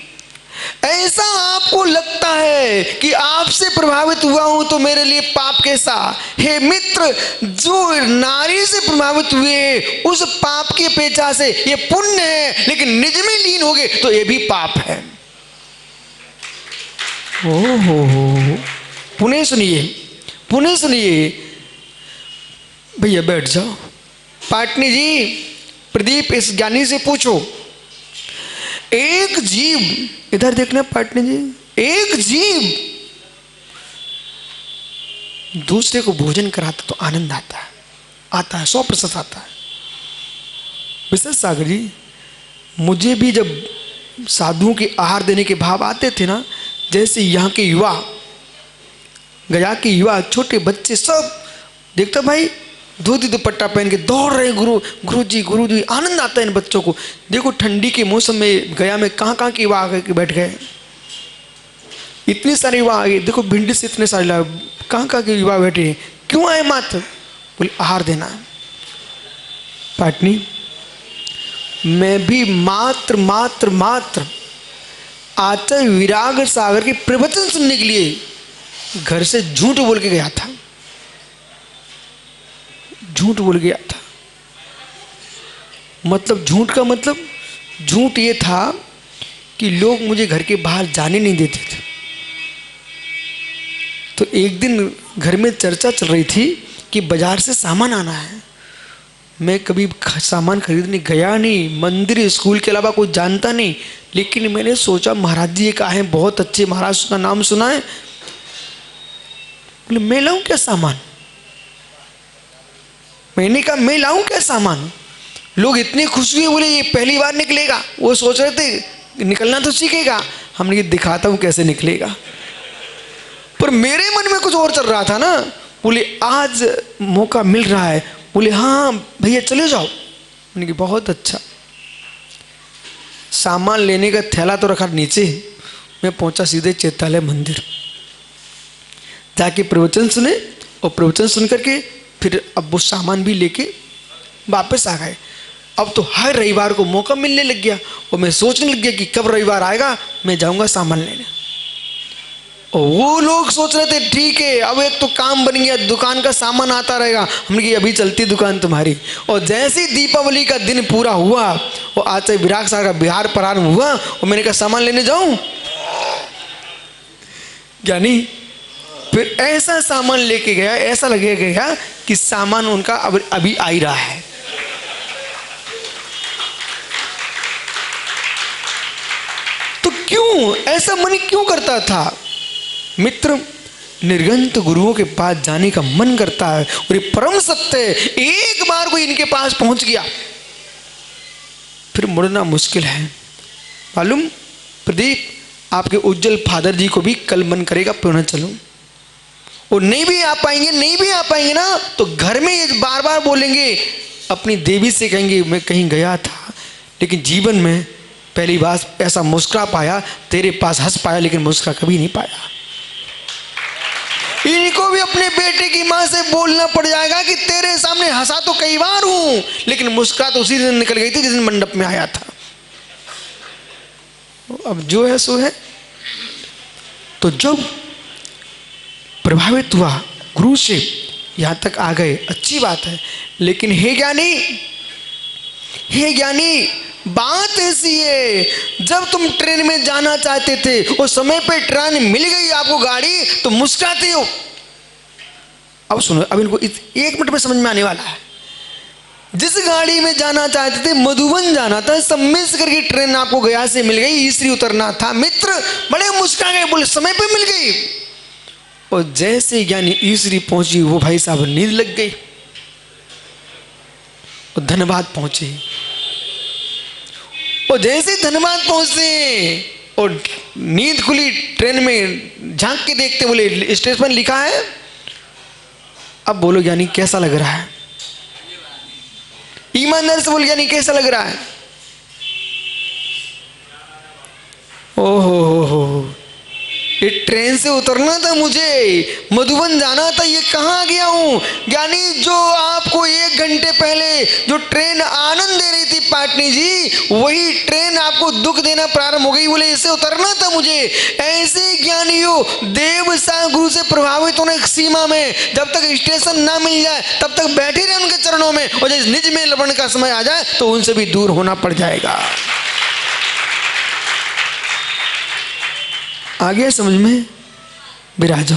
ऐसा आपको लगता है कि आपसे प्रभावित हुआ हूं तो मेरे लिए पाप कैसा? हे मित्र, जो नारी से प्रभावित हुए उस पाप की अपेक्षा से ये पुण्य है, लेकिन निज में लीन हो गए तो ये भी पाप है। ओहो, पुनः सुनिए, पुनः सुनिए। भैया बैठ जाओ। पाटनी जी, प्रदीप इस ज्ञानी से पूछो, एक जीव, इधर देखना पाटनी जी, एक जीव दूसरे को भोजन कराता तो आनंद आता है, आता है, 100% आता है। विशेष सागर जी, मुझे भी जब साधुओं के आहार देने के भाव आते थे ना, जैसे यहाँ के युवा, गया के युवा, छोटे बच्चे सब देखता भाई धोती दुपट्टा पहन के दौड़ रहे, गुरु जी, आनंद आता है इन बच्चों को। देखो ठंडी के मौसम में गया में कहाँ के युवा आके बैठ गए, इतने सारे युवा आ गए। देखो भिंडी से इतने सारे कहाँ के युवा बैठे हैं, क्यों आए मात्र? बोले आहार देना। पाटनी, मैं भी मात्र मात्र मात्र आचार्य विराग सागर के प्रवचन सुनने के लिए घर से झूठ बोल के गया था। झूठ बोल गया था। मतलब झूठ का मतलब, झूठ ये था कि लोग मुझे घर के बाहर जाने नहीं देते थे। तो एक दिन घर में चर्चा चल रही थी कि बाजार से सामान आना है। मैं कभी सामान खरीदने गया नहीं, मंदिर स्कूल के अलावा कुछ जानता नहीं, लेकिन मैंने सोचा महाराज जी एक आए बहुत अच्छे, महाराज का नाम सुना है, बोले मैं लाऊं क्या सामान। मैंने कहा मैं लाऊं क्या सामान। लोग इतने खुश हुए, बोले ये पहली बार निकलेगा। वो सोच रहे थे निकलना तो सीखेगा, हमने ये दिखाता हूं कैसे निकलेगा। पर मेरे मन में कुछ और चल रहा था ना। बोले आज मौका मिल रहा है। बोले हाँ भैया चले जाओ। मैंने कहा बहुत अच्छा। सामान लेने का थैला तो रखा नीचे, मैं पहुंचा सीधे चैतालय मंदिर, जाके प्रवचन सुने और प्रवचन सुन करके फिर अब वो सामान भी लेके वापस आ गए। अब तो हर रविवार को मौका मिलने लग गया और मैं सोचने लग गया कि कब रविवार आएगा मैं जाऊंगा सामान लेने। और वो लोग सोच रहे थे ठीक है अब एक तो काम बन गया, दुकान का सामान आता रहेगा। हमने कहा अभी चलती दुकान तुम्हारी। और जैसे ही दीपावली का दिन पूरा हुआ और आचार्य विराग सागर का बिहार प्रारंभ हुआ और मैंने कहा सामान लेने जाऊं, ज्ञानी फिर ऐसा सामान लेके गया, ऐसा लगेगा कि सामान उनका अब अभी आ ही रहा है। तो क्यों ऐसा मन क्यों करता था मित्र। निर्गंत गुरुओं के पास जाने का मन करता है और ये परम सत्य है। एक बार कोई इनके पास पहुंच गया फिर मुड़ना मुश्किल है। मालूम प्रदीप आपके उज्जवल फादर जी को भी कल मन करेगा पुनः चलूं, और नहीं भी आ पाएंगे, नहीं भी आ पाएंगे ना तो घर में ये बार बार बोलेंगे, अपनी देवी से कहेंगे मैं कहीं गया था लेकिन जीवन में पहली बार ऐसा मुस्कुरा पाया, तेरे पास हंस पाया लेकिन मुस्कुरा कभी नहीं पाया। इनको भी अपने बेटे की मां से बोलना पड़ जाएगा कि तेरे सामने हंसा तो कई बार हूं लेकिन मुस्कुरा तो उसी दिन निकल गई थी जिस दिन मंडप में आया था। अब जो है सो है। तो जब प्रभावित हुआ गुरु से यहां तक आ गए, अच्छी बात है। लेकिन हे ज्ञानी, हे ज्ञानी बात ऐसी है जब तुम ट्रेन में जाना चाहते थे और समय पे ट्रेन मिल गई आपको गाड़ी तो मुस्कुराते हो। अब सुनो, अब इनको एक मिनट में समझ में आने वाला है। जिस गाड़ी में जाना चाहते थे, मधुबन जाना था, सम्मेसकर की ट्रेन आपको गया से मिल गई, ईसरी उतरना था, मित्र बड़े मुस्कुरा गए, बोले समय पे मिल गई। और जैसे ज्ञानी ईसरी पहुंची वो भाई साहब नींद लग गई और धनबाद पहुंचे। और जैसे धनबाद पहुंचते और नींद खुली, ट्रेन में झांक के देखते, बोले स्टेशन लिखा है। अब बोलो ज्ञानी कैसा लग रहा है, ईमानदार से बोल ज्ञानी कैसा लग रहा है। ओहो हो, ये ट्रेन से उतरना था मुझे, मधुबन जाना था, ये कहाँ गया हूँ। ज्ञानी जो आपको 1 घंटे पहले जो ट्रेन आनंद दे रही थी पाटनी जी, वही ट्रेन आपको दुख देना प्रारंभ हो गई, बोले इससे उतरना था मुझे। ऐसे ज्ञानियों देव सा गुरु से प्रभावित होने की सीमा में जब तक स्टेशन ना मिल जाए तब तक बैठे रहे उनके चरणों में, और जब निज में लवण का समय आ जाए तो उनसे भी दूर होना पड़ जाएगा। आ गया समझ में? विराजो।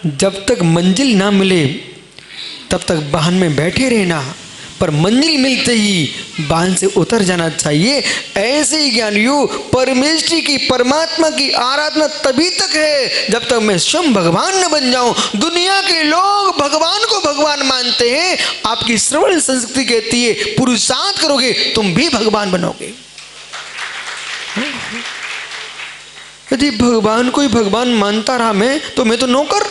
जब तक मंजिल ना मिले तब तक वाहन में बैठे रहना, पर मंजिल मिलते ही वाहन से उतर जाना चाहिए। ऐसे ही ज्ञानियों परमेश्वरी की, परमात्मा की आराधना तभी तक है जब तक मैं स्वयं भगवान न बन जाऊं। दुनिया के लोग भगवान को भगवान मानते हैं, आपकी श्रवण संस्कृति कहती है पुरुषार्थ करोगे तुम भी भगवान बनोगे। यदि भगवान को ही भगवान मानता रहा मैं, तो मैं तो नौकर।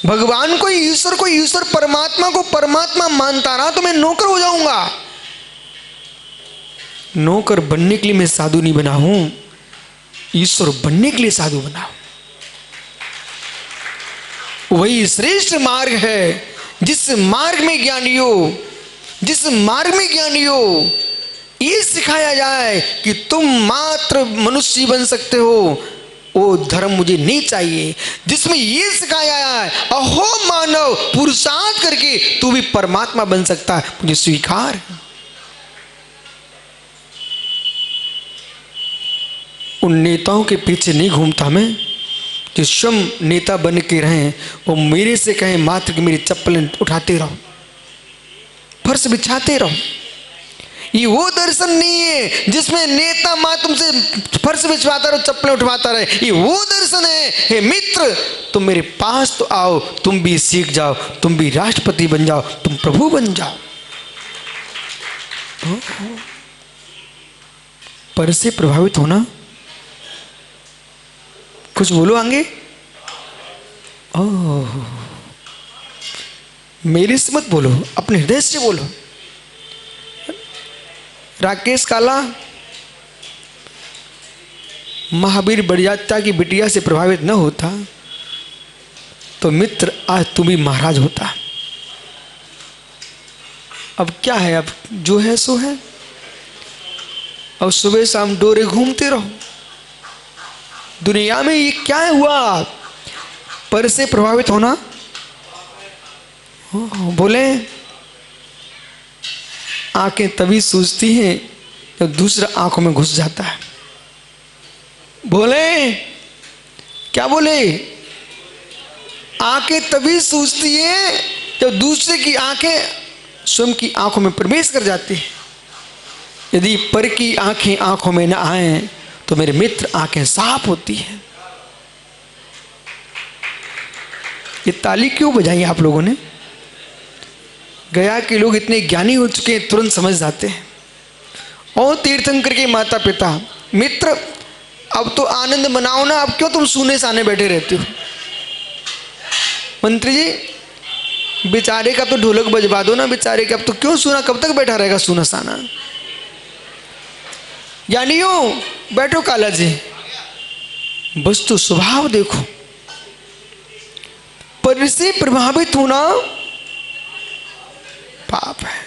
भगवान को ईश्वर परमात्मा को परमात्मा मानता रहा तो मैं नौकर हो जाऊंगा। नौकर बनने के लिए मैं साधु नहीं बना हूं, ईश्वर बनने के लिए साधु बना हूं। वही श्रेष्ठ मार्ग है। जिस मार्ग में ज्ञानी हो, जिस मार्ग में ज्ञानी हो, ये सिखाया जाए कि तुम मात्र मनुष्य बन सकते हो, वो धर्म मुझे नहीं चाहिए। जिसमें ये सिखाया जाए अहो मानव, पुरुषार्थ करके तू भी परमात्मा बन सकता है, मुझे स्वीकार है। उन नेताओं के पीछे नहीं घूमता मैं जो स्वयं नेता बन के रहें, वो मेरे से कहें मात्र कि मेरी चप्पलें उठाते रहो, फर्श बिछाते रहो। ये वो दर्शन नहीं है जिसमें नेता माँ तुमसे फर्श बिछवाता रहो, चप्पलें उठवाता रहे। ये वो दर्शन है, हे मित्र तुम मेरे पास तो आओ, तुम भी सीख जाओ, तुम भी राष्ट्रपति बन जाओ, तुम प्रभु बन जाओ। पर से प्रभावित होना, कुछ बोलो आगे। ओह, मेरे से मत बोलो, अपने हृदय से बोलो। राकेश काला महावीर बड़जात्या की बिटिया से प्रभावित न होता तो मित्र आज तुम भी महाराज होता। अब क्या है, अब जो है सो है। अब सुबह शाम डोरे घूमते रहो। दुनिया में ये क्या हुआ, पर से प्रभावित होना। बोले आंखें तभी सूझती हैं जब दूसरा आंखों में घुस जाता है। बोले क्या बोले, आंखें तभी सूझती हैं जब दूसरे की आंखें स्वयं की आंखों में प्रवेश कर जाती हैं। यदि पर की आंखें आंखों में न आए तो मेरे मित्र आंखें साफ होती हैं। ये ताली क्यों बजाई आप लोगों ने? गया के लोग इतने ज्ञानी हो चुके हैं, तुरंत समझ जाते हैं। और तीर्थंकर के माता पिता मित्र, अब तो आनंद मनाओ ना, अब क्यों तुम सूने साने बैठे रहते हो? मंत्री जी बेचारे का तो ढोलक बजवा दो ना, बेचारे का अब तो क्यों सूना, कब तक बैठा रहेगा सूना साना? ज्ञानियों बैठो काला जी, बस तो स्वभाव देखो। पर से प्रभावित होना पाप है।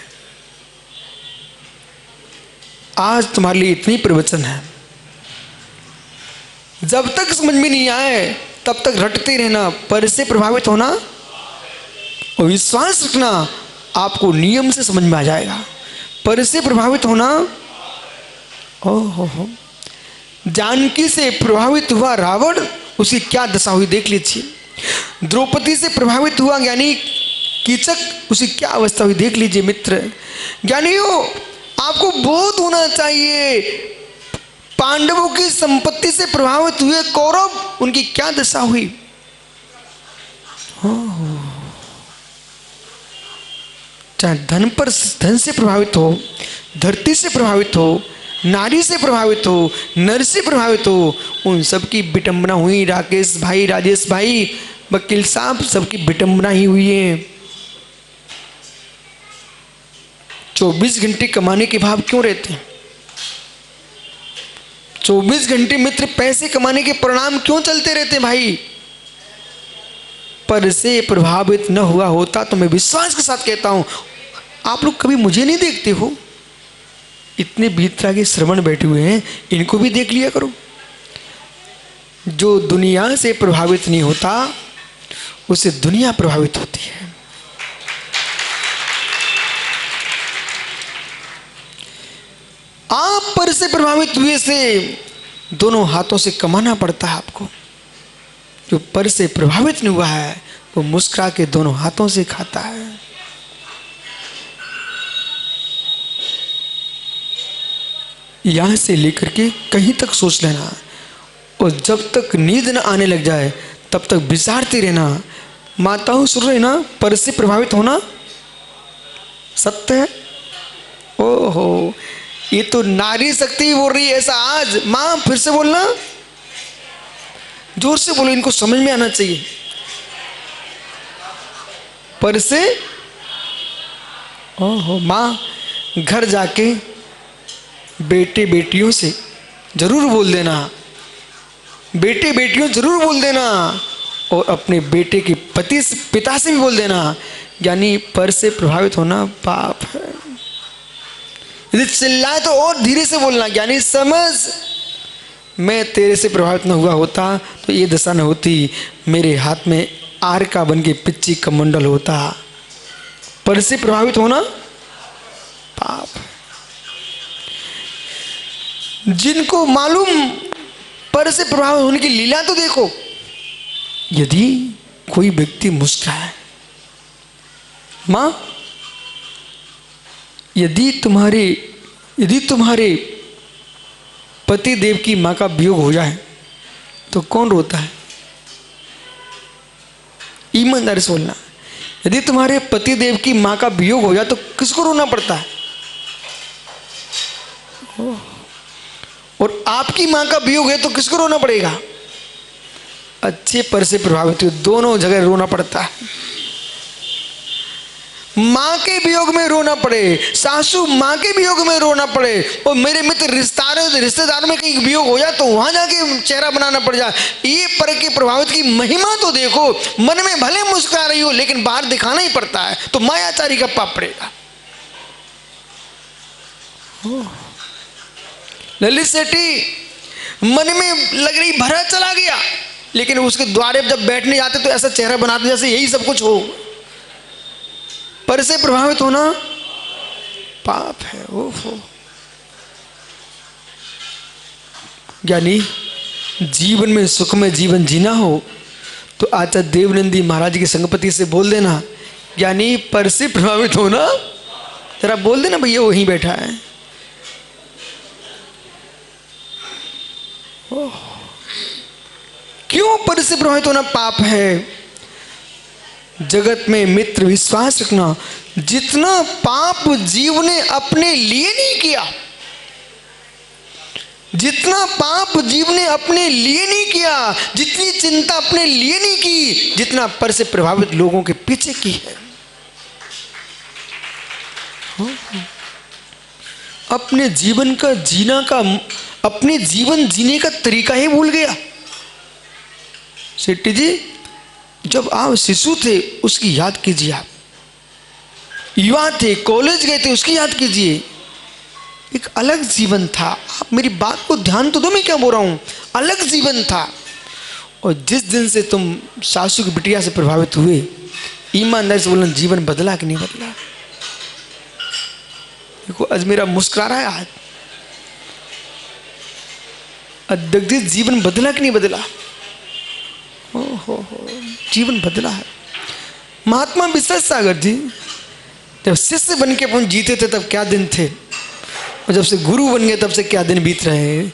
आज तुम्हारे लिए इतनी प्रवचन है, जब तक समझ में नहीं आए तब तक रटते रहना। पर से प्रभावित होना और विश्वास रखना, आपको नियम से समझ में आ जाएगा। पर से प्रभावित होना, ओहो, जानकी से प्रभावित हुआ रावण, उसकी क्या दशा हुई देख लीजिए। द्रौपदी से प्रभावित हुआ ज्ञानी कीचक, उसकी क्या अवस्था हुई देख लीजिए मित्र। ज्ञानियों आपको बोध होना चाहिए, पांडवों की संपत्ति से प्रभावित हुए कौरव, उनकी क्या दशा हुई। चाहे धन से प्रभावित हो, धरती से प्रभावित हो, नारी से प्रभावित हो, नर से प्रभावित हो, उन सबकी विटंबना हुई। राकेश भाई, राजेश भाई, वकील साहब, सबकी विटंबना ही हुई है। 24 घंटे कमाने के भाव क्यों रहते हैं? 24 घंटे मित्र पैसे कमाने के परिणाम क्यों चलते रहते हैं भाई? पर से प्रभावित न हुआ होता तो मैं विश्वास के साथ कहता हूं, आप लोग कभी मुझे नहीं देखते हो? इतने भीतरा के श्रवण बैठे हुए हैं, इनको भी देख लिया करो। जो दुनिया से प्रभावित नहीं होता उससे दुनिया प्रभावित होती है। आप पर से प्रभावित हुए से दोनों हाथों से कमाना पड़ता है आपको। जो पर से प्रभावित नहीं हुआ है वो मुस्कुरा के दोनों हाथों से खाता है। यहां से लेकर के कहीं तक सोच लेना, और जब तक नींद न आने लग जाए तब तक विचारते रहना। माताओं सुन रहे ना, पर से प्रभावित होना सत्य है। ओहो, ये तो नारी शक्ति बोल रही है ऐसा आज। माँ फिर से बोलना, जोर से बोलो, इनको समझ में आना चाहिए। पर से, ओहो, माँ घर जाके बेटे बेटियों से जरूर बोल देना, बेटे बेटियों जरूर बोल देना, और अपने बेटे के पिता से भी बोल देना यानी पर से प्रभावित होना पाप है। यदि चिल्लाए तो और धीरे से बोलना, यानी समझ मैं तेरे से प्रभावित न हुआ होता तो ये दशा न होती, मेरे हाथ में आर का बन के पिच्ची कमंडल होता। पर से प्रभावित होना पाप। जिनको मालूम पर से प्रभावित होने की लीला तो देखो। यदि कोई व्यक्ति मुस्कुराए, मां यदि तुम्हारे पति देव की मां का वियोग हो जाए तो कौन रोता है? ईमानदारी से बोलना, यदि तुम्हारे पति देव की मां का वियोग हो जाए तो किसको रोना पड़ता है? और आपकी मां का वियोग है तो किसको रोना पड़ेगा? अच्छे पर से प्रभावित हो, दोनों जगह रोना पड़ता है। मां के वियोग में रोना पड़े, सासू मां के वियोग में रोना पड़े, और मेरे मित्र रिश्तेदार में कहीं वियोग हो जाए तो वहां जाके चेहरा बनाना पड़ जाए। ये पर के प्रभावित की महिमा तो देखो। मन में भले मुस्कुरा रही हो लेकिन बाहर दिखाना ही पड़ता है, तो मायाचारी का पाप पड़ेगा। ललित सेठी मन में लग रही भरा चला गया, लेकिन उसके द्वारे जब बैठने जाते तो ऐसा चेहरा बनाते जैसे यही सब कुछ हो। पर से प्रभावित होना पाप है। ओहो, यानी जीवन में सुखमय जीवन जीना हो तो आचार्य देवनंदी महाराज की संगपति से बोल देना, यानी पर से प्रभावित होना। जरा बोल देना भैया वहीं बैठा है। क्यों पर से प्रभावित होना पाप है? जगत में मित्र विश्वास रखना, जितना पाप जीव ने अपने लिए नहीं किया, जितना पाप जीव ने अपने लिए नहीं किया, जितनी चिंता अपने लिए नहीं की, जितना पर से प्रभावित लोगों के पीछे की है। अपने जीवन जीने का तरीका ही भूल गया। शेट्टी जी, जब आप शिशु थे उसकी याद कीजिए, आप युवा थे, कॉलेज गए थे, उसकी याद कीजिए। एक अलग जीवन था। आप मेरी बात को ध्यान तो दो, मैं क्या बोल रहा हूं। अलग जीवन था। और जिस दिन से तुम सासू की बिटिया से प्रभावित हुए, ईमानदारी से बोलना, जीवन बदला कि नहीं बदला? देखो आज मेरा मुस्कुरा रहा है, आज अदगदित जीवन बदला कि नहीं बदला? हो, जीवन बदला है। महात्मा विश्वेश सागर जी जब शिष्य बन के अपन जीते थे तब क्या दिन थे, और जब से गुरु बन गए तब से क्या दिन बीत रहे हैं।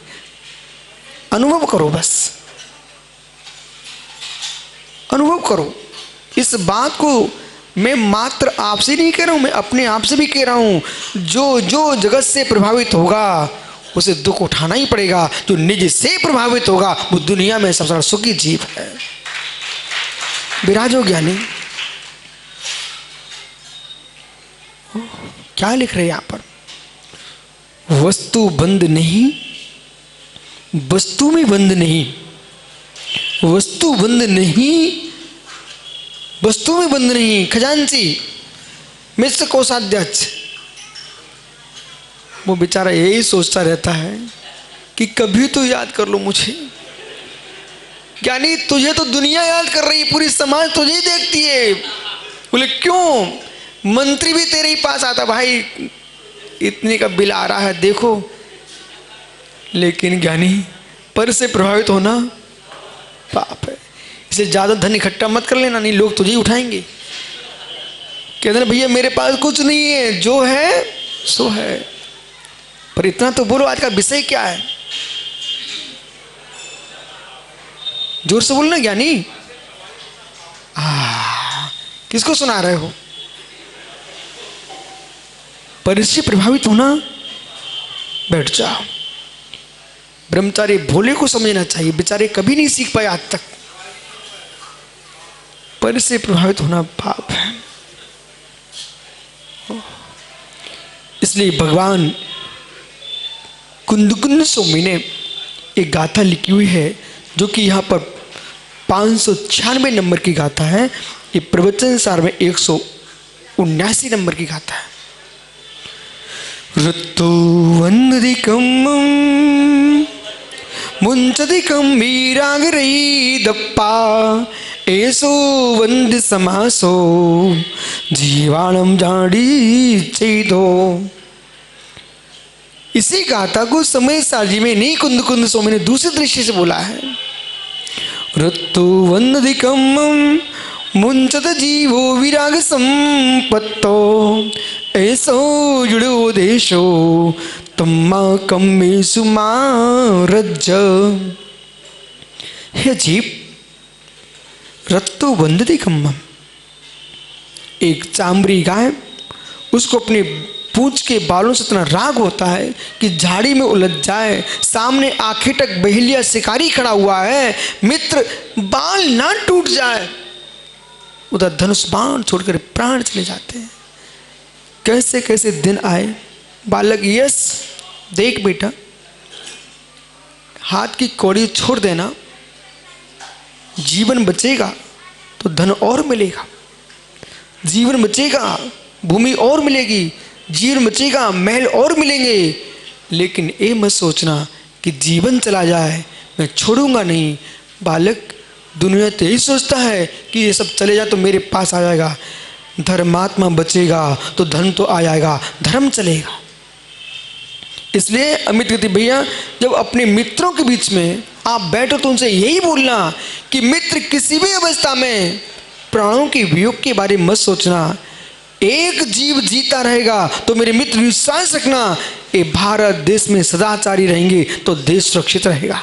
अनुभव करो, बस अनुभव करो। इस बात को मैं मात्र आपसे नहीं कह रहा हूं, मैं अपने आप से भी कह रहा हूं। जो जगत से प्रभावित होगा उसे दुख उठाना ही पड़ेगा। जो निज से प्रभावित होगा वो दुनिया में सबसे सुखी जीव है। विराजो ज्ञानी, क्या लिख रहे हैं यहां पर? वस्तु बंद नहीं, वस्तु में बंद नहीं, वस्तु बंद नहीं, वस्तु में बंद नहीं। खजांची मिश्र कोषाध्यक्ष वो बेचारा यही सोचता रहता है कि कभी तो याद कर लो मुझे। यानी तुझे तो दुनिया याद कर रही, पूरी समाज तुझे ही देखती है। बोले क्यों? मंत्री भी तेरे ही पास आता, भाई इतने का बिल आ रहा है देखो। लेकिन ज्ञानी पर से प्रभावित होना पाप है। इसे ज्यादा धन इकट्ठा मत कर लेना, नहीं लोग तुझे ही उठाएंगे। कहते हैं भैया मेरे पास कुछ नहीं है, जो है सो है। पर इतना तो बोलो, आज का विषय क्या है? जोर से बोलना ज्ञानी। किसको सुना रहे हो? पर इससे प्रभावित होना, बैठ जाओ। ब्रह्मचारी भोले को समझना चाहिए, बेचारे कभी नहीं सीख पाए आज तक। पर से प्रभावित होना पाप है। इसलिए भगवान कुंदकुंद स्वामी ने एक गाथा लिखी हुई है, जो कि यहाँ पर 596 नंबर की गाथा है। ये प्रवचन सार में 79 नंबर की गाथा है। ऋतुवन्दिकं मुंचदिकं वीरागरैदप्पा एसो वंद समासो जीवाणम जाड़ी चेदो। इसी गाथा को समय साजी में नहीं कुंद कुंद स्वामी ने दूसरे दृश्य से बोला है। ऋतुवन्दिकं मुंचत जीवो विराग संपत्तो ऐसो जुड़ो देशो तम्मा कम्मे सुमारज। हे जीव, ऋतुवन्दिकं, एक चामड़ी गाय, उसको अपने पूंछ के बालों से इतना राग होता है कि झाड़ी में उलझ जाए, सामने आंखें तक बहेलिया शिकारी खड़ा हुआ है, मित्र बाल ना टूट जाए, उधर धनुष बाण छोड़कर प्राण चले जाते हैं। कैसे कैसे दिन आए। बालक, यस देख बेटा, हाथ की कौड़ी छोड़ देना, जीवन बचेगा तो धन और मिलेगा, जीवन बचेगा भूमि और मिलेगी, जीवन बचेगा महल और मिलेंगे, लेकिन ये मत सोचना कि जीवन चला जाए मैं छोड़ूंगा नहीं। बालक, दुनिया तो यही सोचता है कि ये सब चले जाए तो मेरे पास आ जाएगा, धर्मात्मा बचेगा तो धन तो आ जाएगा, धर्म चलेगा। इसलिए अमित कहती, भैया जब अपने मित्रों के बीच में आप बैठो तो उनसे यही बोलना कि मित्र किसी भी अवस्था में प्राणों के वियोग के बारे में मत सोचना, एक जीव जीता रहेगा तो मेरे मित्र विश्वास रखना, ये भारत देश में सदाचारी रहेंगे तो देश सुरक्षित रहेगा।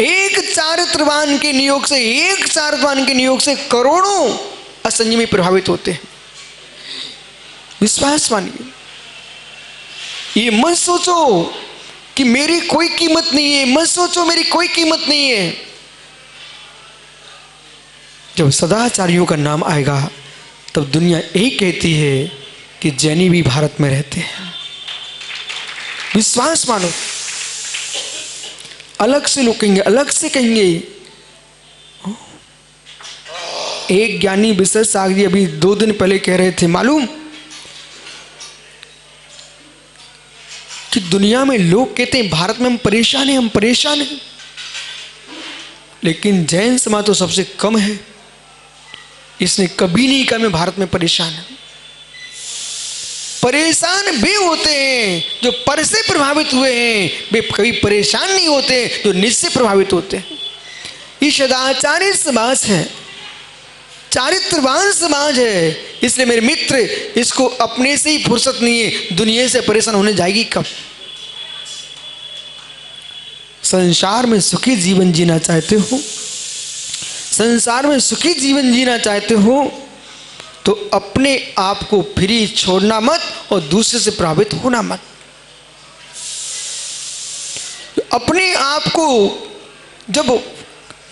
एक चारित्रवान के नियोग से, एक चारित्रवान के नियोग से करोड़ों असंयमी प्रभावित होते हैं। विश्वास मानिए, ये मत सोचो कि मेरी कोई कीमत नहीं है, मत सोचो मेरी कोई कीमत नहीं है। जब सदाचारियों का नाम आएगा तब दुनिया यही कहती है कि जैनी भी भारत में रहते हैं। विश्वास मानो। अलग से लोग कहेंगे, अलग से कहेंगे। एक ज्ञानी विशेष साग जी अभी 2 दिन पहले कह रहे थे, मालूम कि दुनिया में लोग कहते हैं भारत में हम परेशान हैं, हम परेशान हैं, लेकिन जैन समाज तो सबसे कम है, इसने कभी नहीं कहा मैं भारत में परेशान हूं। परेशान वे होते हैं जो पर से प्रभावित हुए हैं, वे कभी परेशान नहीं होते जो निज से प्रभावित होते हैं। ये सदाचारी समाज है, चारित्रवान समाज है, इसलिए मेरे मित्र इसको अपने से ही फुर्सत नहीं है, दुनिया से परेशान होने जाएगी कब। संसार में सुखी जीवन जीना चाहते हो, संसार में सुखी जीवन जीना चाहते हो तो अपने आप को फ्री छोड़ना मत और दूसरे से प्रभावित होना मत। अपने आप को जब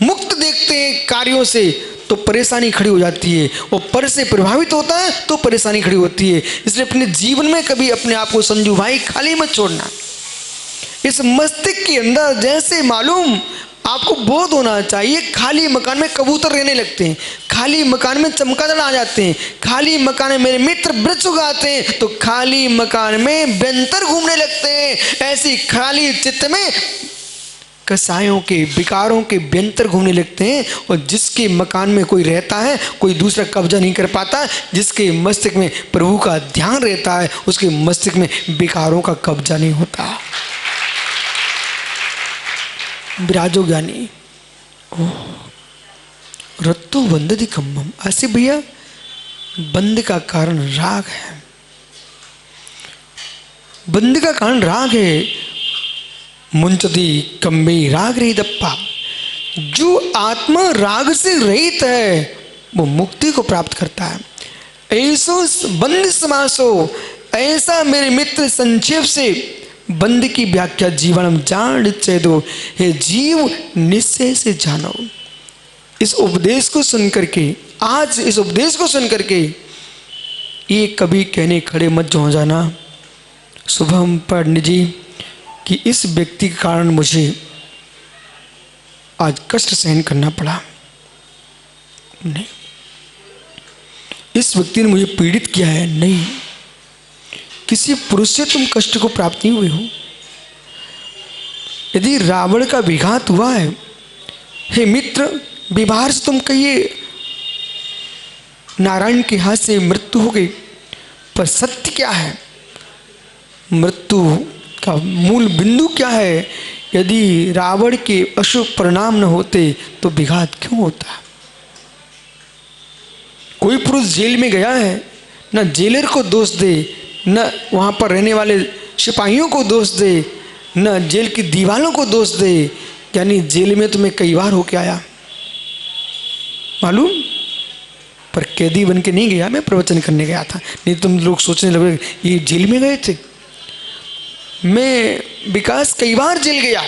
मुक्त देखते हैं कार्यों से तो परेशानी खड़ी हो जाती है, और पर से प्रभावित होता है तो परेशानी खड़ी होती है। इसलिए अपने जीवन में कभी अपने आप को संजू भाई खाली मत छोड़ना। इस मस्तिष्क के अंदर जैसे मालूम आपको बोध होना चाहिए, खाली मकान में कबूतर रहने लगते हैं, खाली मकान में चमगादड़ आ जाते हैं, खाली मकान में मेरे मित्र वृक्ष उगाते हैं, तो खाली मकान में व्यंतर घूमने लगते हैं। ऐसी खाली चित्त में कसायों के विकारों के व्यंतर घूमने लगते हैं, और जिसके मकान में कोई रहता है कोई दूसरा कब्जा नहीं कर पाता। जिसके मस्तिष्क में प्रभु का ध्यान रहता है उसके मस्तिष्क में विकारों का कब्जा नहीं होता। विराजो ज्ञानी रत्तो वंदति कम्मम। ऐसे भैया बंद का कारण राग है, बंद का कारण राग है। मुंचदी कम्बे राग रही दप्पा। जो आत्मा राग से रहित है वो मुक्ति को प्राप्त करता है। ऐसो बंद समासो, ऐसा मेरे मित्र संक्षेप से बंद की व्याख्या जीवन जान चेदो, हे जीव निश्चय से जानो। इस उपदेश को सुनकर के, आज इस उपदेश को सुनकर के ये कभी कहने खड़े मत हो जाना शुभम पंडित जी कि इस व्यक्ति के कारण मुझे आज कष्ट सहन करना पड़ा। नहीं। इस व्यक्ति ने मुझे पीड़ित किया है, नहीं। किसी पुरुष से तुम कष्ट को प्राप्त नहीं हुए हो। यदि रावण का विघात हुआ है, हे मित्र, व्यवहार से तुम कहिए नारायण के हाथ से मृत्यु हो गई, पर सत्य क्या है? मृत्यु का मूल बिंदु क्या है? यदि रावण के अशुभ परिणाम न होते तो विघात क्यों होता? कोई पुरुष जेल में गया है, न जेलर को दोष दे, न वहाँ पर रहने वाले सिपाहियों को दोष दे, न जेल की दीवारों को दोष दे। यानी जेल में तो मैं कई बार होके आया, मालूम, पर कैदी बन के नहीं गया, मैं प्रवचन करने गया था। नहीं तुम लोग सोचने लगे ये जेल में गए थे। मैं विकास कई बार जेल गया।